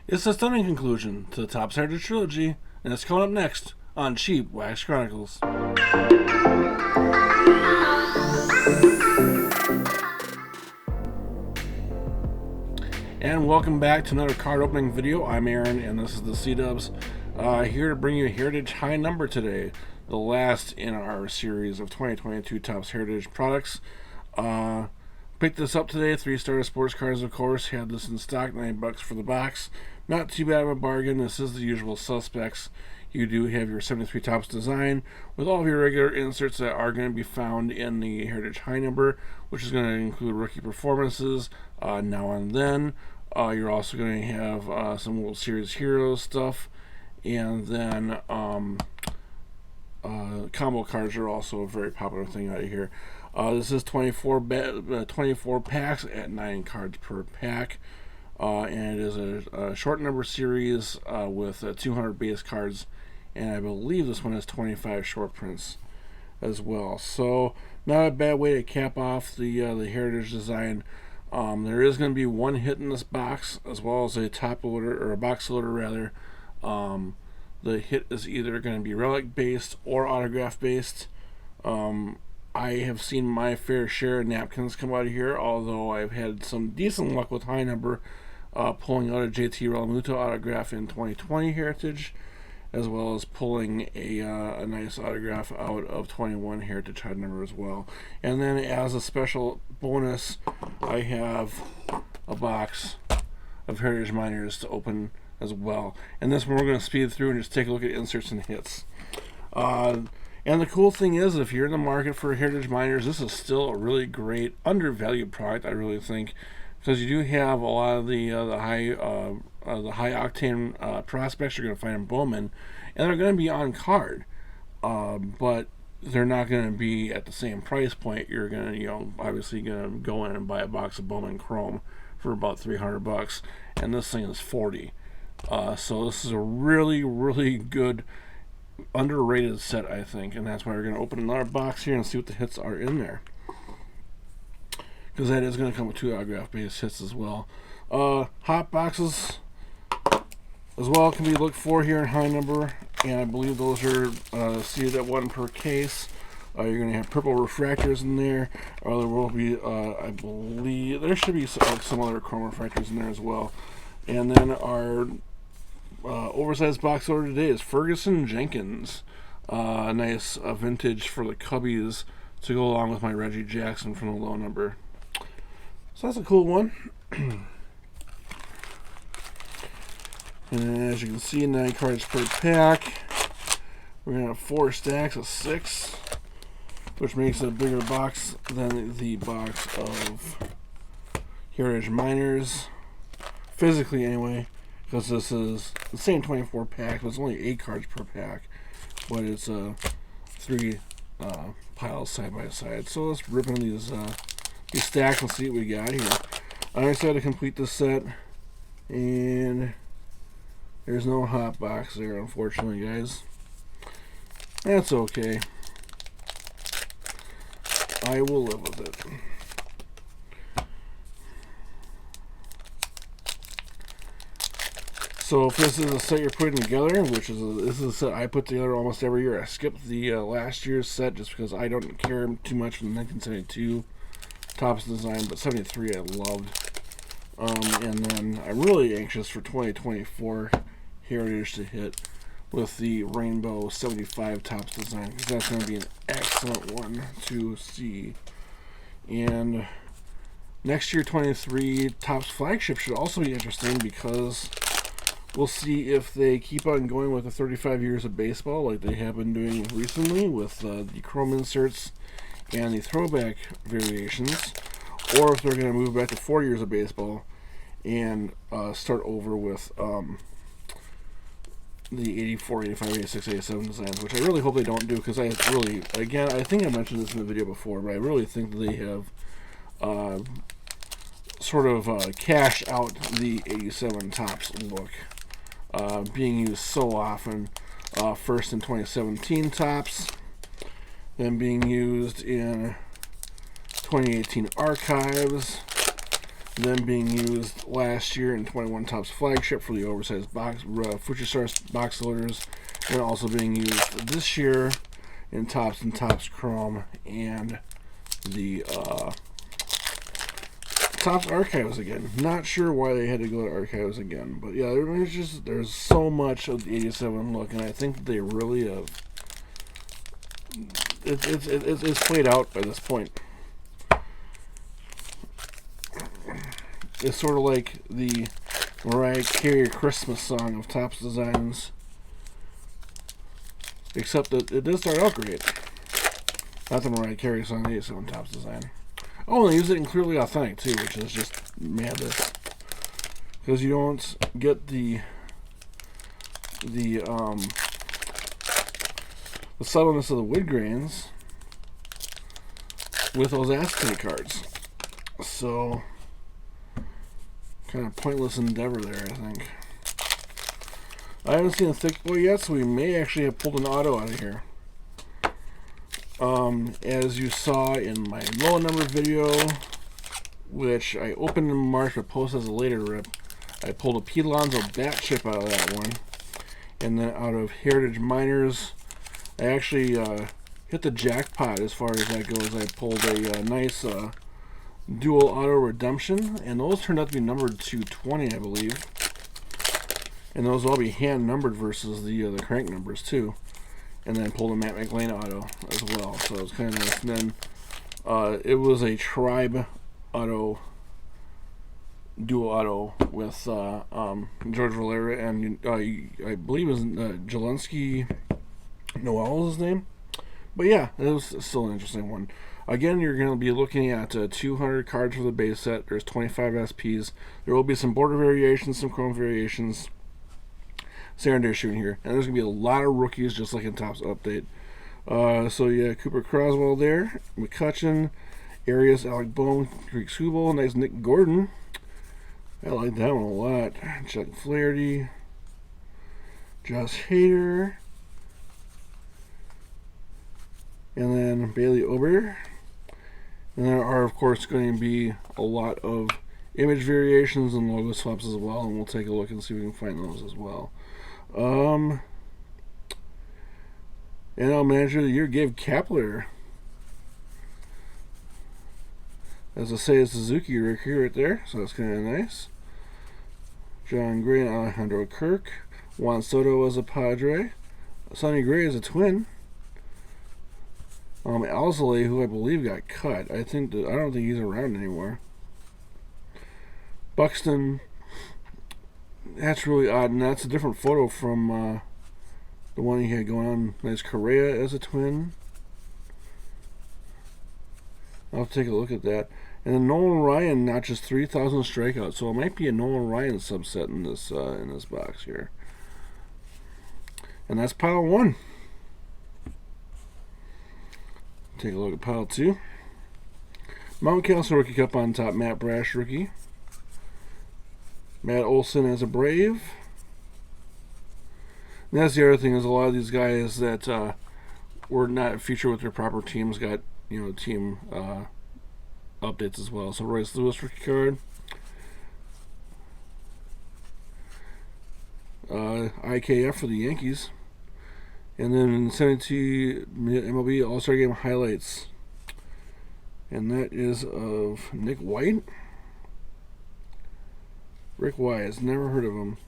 It's a stunning conclusion to the Topps Heritage Trilogy, and it's coming up next on Cheap Wax Chronicles. And welcome back to another card opening video. I'm Aaron, and this is the C-Dubs, here to bring you a Heritage High Number today, the last in our series of 2022 Topps Heritage products. Picked this up today, 3-star sports cards, of course. Had this in stock, $9 for the box. Not too bad of a bargain. This is the usual suspects. You do have your 73 Topps design with all of your regular inserts that are going to be found in the Heritage High Number, which is going to include rookie performances, now and then. You're also going to have some World Series Heroes stuff, and then combo cards are also a very popular thing out of here. This is 24 packs at 9 cards per pack, and it is a short number series with 200 base cards, and I believe this one has 25 short prints as well. So not a bad way to cap off the Heritage design. There is going to be one hit in this box, as well as a top loader, or a box loader rather. The hit is either going to be relic based or autograph based. I have seen my fair share of napkins come out of here, although I've had some decent luck with high number, pulling out a JT Realmuto autograph in 2020 Heritage, as well as pulling a nice autograph out of 21 Heritage High Number as well. And then as a special bonus, I have a box of Heritage Minors to open as well. And this one we're going to speed through and just take a look at inserts and hits. And the cool thing is, if you're in the market for Heritage Minors, this is still a really great, undervalued product, I really think, because you do have a lot of the high octane prospects you're going to find in Bowman, and they're going to be on card, but they're not going to be at the same price point. You're going to, obviously going to go in and buy a box of Bowman Chrome for about $300, and this thing is $40. So this is a really, really good, underrated set, I think, and that's why we're going to open another box here and see what the hits are in there, because that is going to come with 2 autograph based hits as well. Hot boxes as well can be looked for here in high number, and I believe those are seated at 1 per case. You're going to have purple refractors in there, or there will be, I believe, there should be some other chrome refractors in there as well. And then our oversized box order today is Ferguson Jenkins. A nice vintage for the Cubbies to go along with my Reggie Jackson from the low number. So that's a cool one. And as you can see, 9 cards per pack. We're going to have 4 stacks of 6, which makes it a bigger box than the box of Heritage Minors. Physically, anyway, because this is the same 24 pack, but it's only 8 cards per pack, but it's 3 piles side by side. So let's rip into these stacks and see what we got here. I decided to complete this set, and there's no hot box there, unfortunately, guys. That's okay. I will live with it. So if this is a set you're putting together, which is this is a set I put together almost every year. I skipped the last year's set just because I don't care too much for the 1972 Topps design, but 73 I loved. And then I'm really anxious for 2024 Heritage to hit with the Rainbow 75 Topps design, because that's going to be an excellent one to see. And next year, 23 Topps flagship should also be interesting, because we'll see if they keep on going with the 35 years of baseball like they have been doing recently with the chrome inserts and the throwback variations, or if they're going to move back to 4 years of baseball and start over with the 84, 85, 86, 87 designs, which I really hope they don't do, because I really, again, I think I mentioned this in the video before, but I really think that they have sort of cashed out the 87 Topps look, being used so often, first in 2017 Topps, then being used in 2018 Archives, Then being used last year in 21 Topps flagship for the oversized box Fujisaurus box loaders, and also being used this year in Topps and Topps Chrome and the Topps Archives again. Not sure why they had to go to Archives again, but yeah, there's so much of the 87 look, and I think they really have. It's played out by this point. It's sort of like the Mariah Carey Christmas song of Topps Designs, except that it did start out great. Not the Mariah Carey song, the 87 Topps Design. Oh, and they use it in Clearly Authentic too, which is just madness. Because you don't get the subtleness of the wood grains with those acetate cards. So, kind of pointless endeavor there, I think. I haven't seen a thick boy yet, so we may actually have pulled an auto out of here. As you saw in my low number video, which I opened in March but posted as a later rip, I pulled a P. Alonso bat chip out of that one. And then out of Heritage Miners, I actually hit the jackpot as far as that goes. I pulled a nice dual auto redemption, and those turned out to be numbered 220, I believe. And those will all be hand numbered versus the crank numbers too. And then I pulled a Matt McLean auto as well, so it was kind of nice. And then it was a Tribe auto, dual auto with George Valera and I believe it was Jelensky Noel was his name. But yeah, it was still an interesting one. Again, you're going to be looking at 200 cards for the base set. There's 25 SPs. There will be some border variations, some chrome variations. Serendipity in here. And there's going to be a lot of rookies, just like in Topps Update. So yeah, Cooper Croswell there. McCutcheon, Arias, Alec Bohm, Creek Subel, nice Nick Gordon. I like that one a lot. Chuck Flaherty, Josh Hader, and then Bailey Ober. And there are, of course, going to be a lot of image variations and logo swaps as well, and we'll take a look and see if we can find those as well. NL Manager of the Year, Gabe Kapler. As I say, it's Suzuki right there, so that's kind of nice. John Gray and Alejandro Kirk. Juan Soto as a Padre. Sonny Gray is a Twin. Alzolay, who I believe got cut. I don't think he's around anymore. Buxton. That's really odd, and that's a different photo from the one he had going on. Nice Correa as a Twin. I'll take a look at that. And then Nolan Ryan notches 3,000 strikeouts, so it might be a Nolan Ryan subset in this box here. And that's pile 1. Take a look at pile 2. Mount Kelso Rookie Cup on top, Matt Brash rookie. Matt Olson as a Brave. And that's the other thing, is a lot of these guys that were not featured with their proper teams got, team updates as well. So Royce Lewis rookie card. IKF for the Yankees. And then 72 MLB All-Star Game highlights. And that is of Nick White. Rick Wise, never heard of him.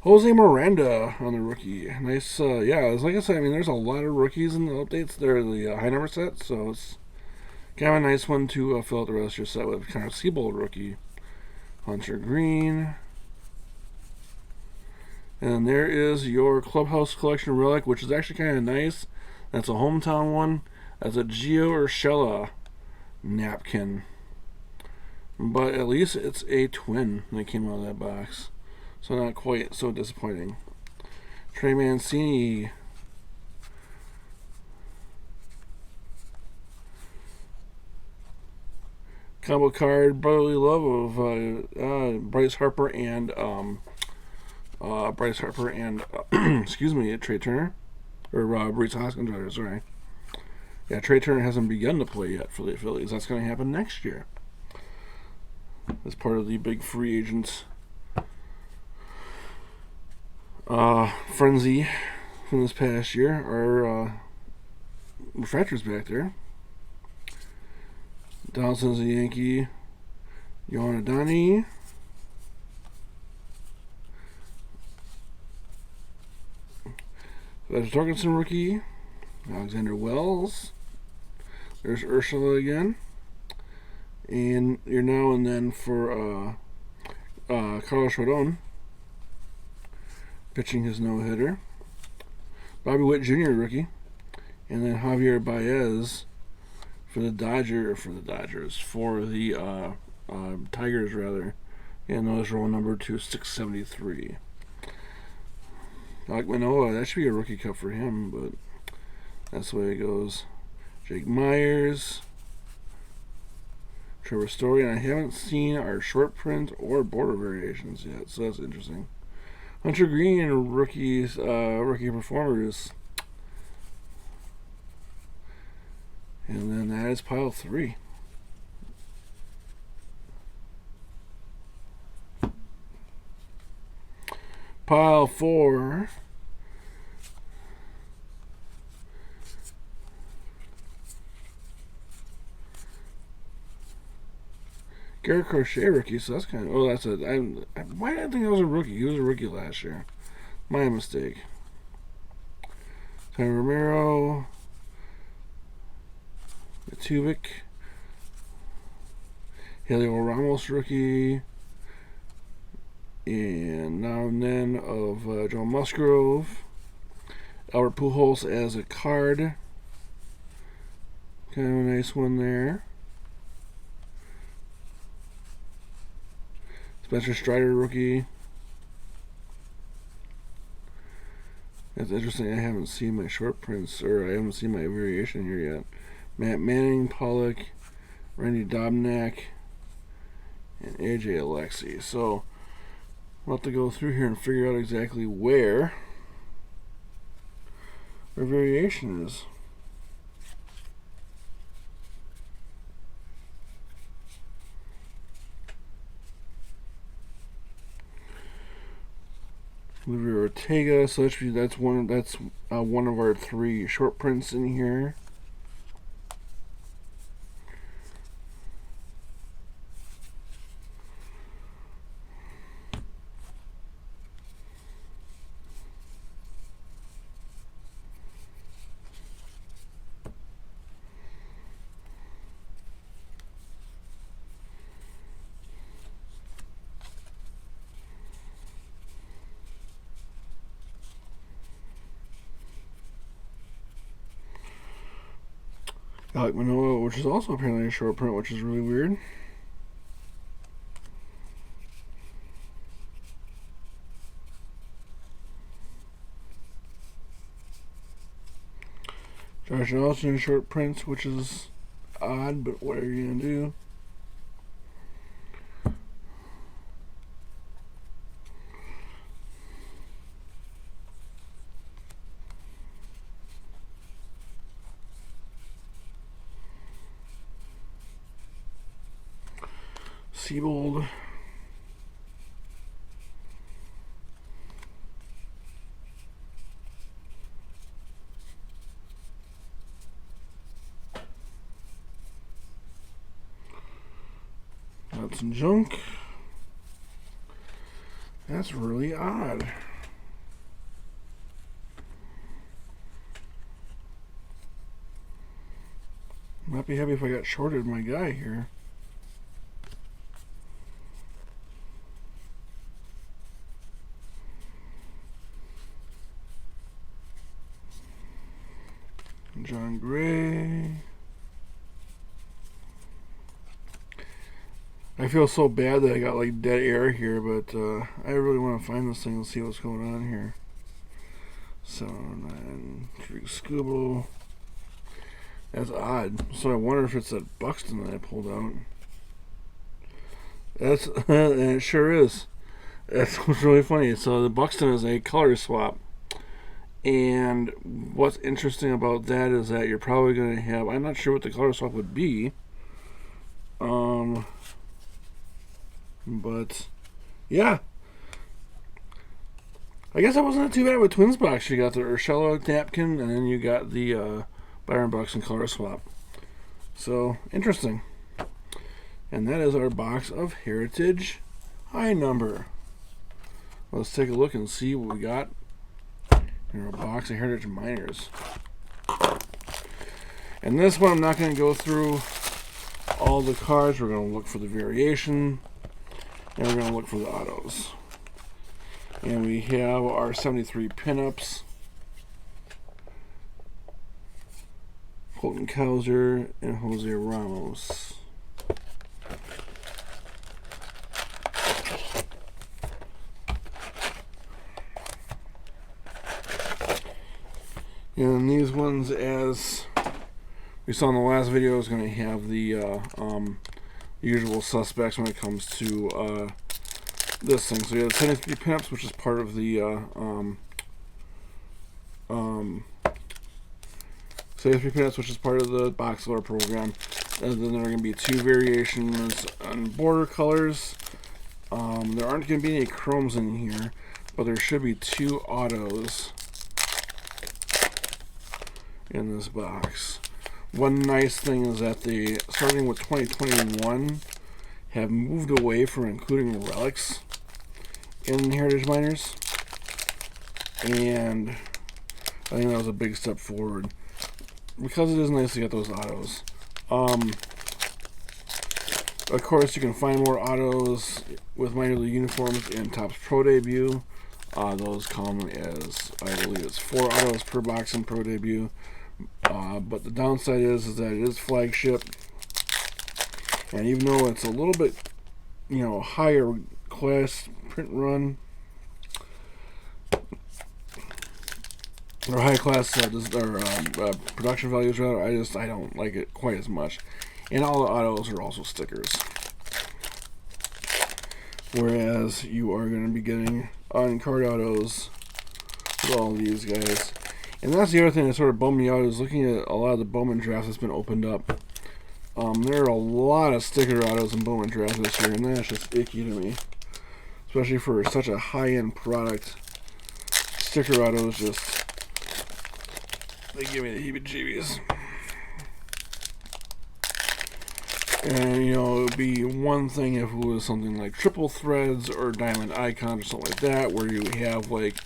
Jose Miranda on the rookie. Nice, yeah, it's like I said, there's a lot of rookies in the updates. They're the high number set, so it's kind of a nice one to fill out the rest of your set with. Kind of Seabold rookie. Hunter Green. And there is your Clubhouse Collection relic, which is actually kind of nice. That's a hometown one. That's a Gio Urshela napkin. But at least it's a Twin that came out of that box. So not quite so disappointing. Trey Mancini. Combo card, Brotherly Love of Bryce Harper and excuse me, Trey Turner. Or Brees Hoskins, rather, sorry. Yeah, Trey Turner hasn't begun to play yet for the Phillies. That's going to happen next year. as part of the big free agents frenzy from this past year. Our refractors back there. Donaldson's a Yankee. Yohan Adani. There's Torkelson rookie. Alexander Wells. There's Ursula again. And your now and then for Carlos Rodon pitching his no-hitter. Bobby Witt Jr. rookie. And then Javier Baez for the Tigers rather. And those roll number to 673. Alek Manoah, that should be a rookie cup for him, but that's the way it goes. Jake Myers. Trevor Story, and I haven't seen our short print or border variations yet, so that's interesting. Hunter Green, rookie performers. And then that is pile 3. Pile 4. Garrett Crochet rookie, so that's kind of... Oh, that's a... why did I think that was a rookie? He was a rookie last year. My mistake. Tony Romero. Matuvik. Helio Ramos rookie. And now and then of Joe Musgrove. Albert Pujols as a card. Kind of a nice one there. Spencer Strider rookie. That's interesting. I haven't seen my short prints, or I haven't seen my variation here yet. Matt Manning, Pollock, Randy Dobnak, and AJ Alexi. So we'll have to go through here and figure out exactly where our variation is. Olivia Ortega, so that's one of our 3 short prints in here. Alek Manoah, which is also apparently a short print, which is really weird. Josh Nelson short prints, which is odd, but what are you going to do? Seabold. Got some junk. That's really odd. Might be happy if I got shorted my guy here. John Gray. I feel so bad that I got like dead air here, but I really want to find this thing and see what's going on here. 709 Scooble. That's odd. So I wonder if it's that Buxton that I pulled out. That's and it sure is. That's what's really funny. So the Buxton is a color swap. And what's interesting about that is that you're probably going to have, I'm not sure what the color swap would be. But yeah, I guess that wasn't too bad with Twins box. You got the Urshela napkin, and then you got the Byron box and color swap. So interesting. And that is our box of Heritage High Number. Let's take a look and see what we got in our box of Heritage Minors. And this one, I'm not going to go through all the cards. We're going to look for the variation, and we're going to look for the autos. And we have our 73 pinups. Colton Cowser and Jose Ramos. And these ones, as we saw in the last video, is going to have the usual suspects when it comes to this thing. So we have the 73 pinups, which is part of the 73 pinups, which is part of the box lore program. And then there are going to be 2 variations on border colors. There aren't going to be any chromes in here, but there should be 2 autos in this box. One nice thing is that they, starting with 2021, have moved away from including relics in Heritage Minors, and I think that was a big step forward because it is nice to get those autos. Of course, you can find more autos with minor league uniforms in Topps Pro Debut. Those come as, I believe it's 4 autos per box in Pro Debut. But the downside is that it is flagship, and even though it's a little bit, higher class print run or high class production values, rather, I don't like it quite as much. And all the autos are also stickers, whereas you are going to be getting on-card autos with all these guys. And that's the other thing that sort of bummed me out, is looking at a lot of the Bowman drafts that's been opened up. There are a lot of sticker autos in Bowman drafts this year, and that's just icky to me. Especially for such a high-end product. Sticker autos just, they give me the heebie-jeebies. And, it would be one thing if it was something like Triple Threads or Diamond Icons or something like that, where you have, like,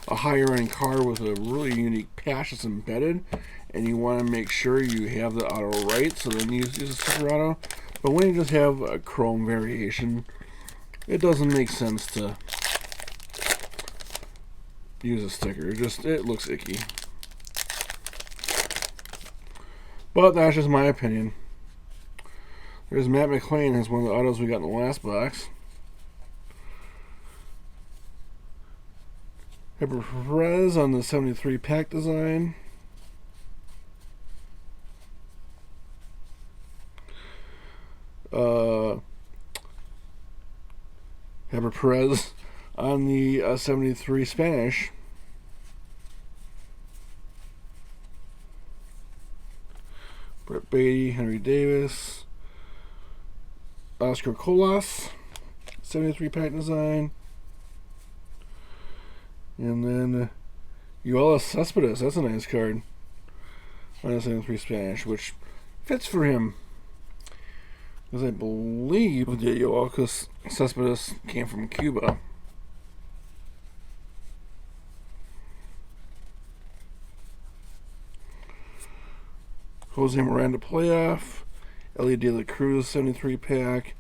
a higher end card with a really unique patch that's embedded, and you want to make sure you have the auto right, so then you use a sticker auto. But when you just have a chrome variation, it doesn't make sense to use a sticker. It looks icky. But that's just my opinion. There's Matt McClain, has one of the autos we got in the last box. Pepper Perez on the 73 pack design. Pepper Perez on the 73 Spanish. Brett Beatty, Henry Davis. Oscar Colas, 73 pack design. And then Yoelis Cespedes, that's a nice card. On the 73 Spanish, which fits for him. Because I believe that Yoelis Cespedes came from Cuba. Jose Miranda playoff. Ellie De La Cruz 73 pack.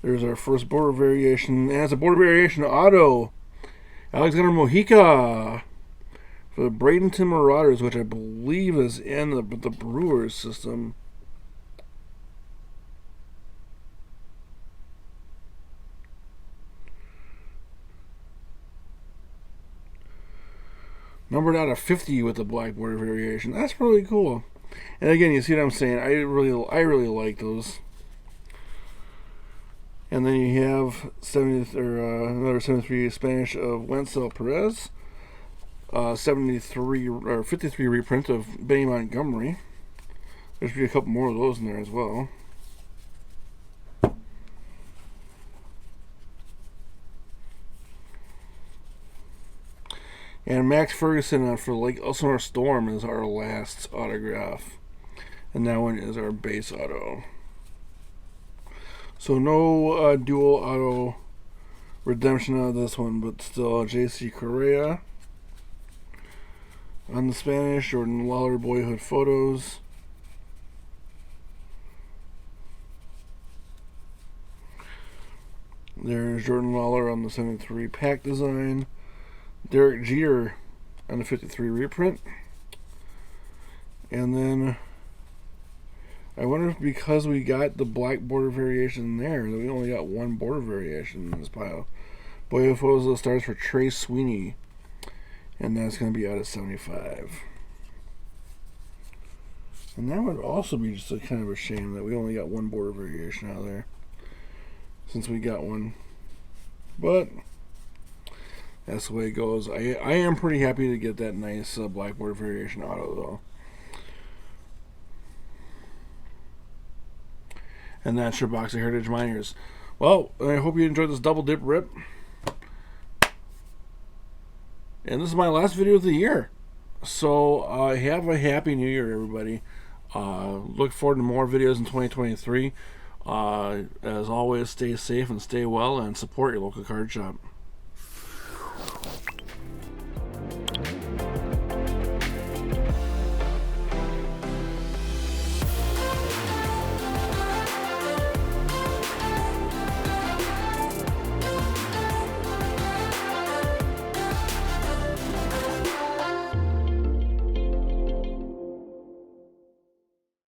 There's our first border variation. And it's a border variation auto. Alexander Mojica for the Bradenton Marauders, which I believe is in the Brewers system. Numbered out of 50 with the black border variation. That's really cool. And again, you see what I'm saying? I really like those. And then you have another 73 Spanish of Wenzel Perez, 73 or 53 reprint of Benny Montgomery. There should be a couple more of those in there as well. And Max Ferguson for Lake Elsinore Storm is our last autograph. And that one is our base auto. So no dual auto redemption out of this one, but still J.C. Correa. On the Spanish, Jordan Lawler Boyhood Photos. There's Jordan Lawler on the 73 pack design. Derek Jeter on the 53 reprint. And then I wonder if because we got the black border variation there, that we only got one border variation in this pile. Boyhood Photos of the Stars for Trey Sweeney. And that's going to be out of 75. And that would also be just a kind of a shame that we only got one border variation out of there, since we got one. But that's the way it goes. I am pretty happy to get that nice black border variation auto, though. And that's your box of Heritage Miners. Well, I hope you enjoyed this double dip rip. And this is my last video of the year. So have a happy new year, everybody. Look forward to more videos in 2023. As always, stay safe and stay well, and support your local card shop.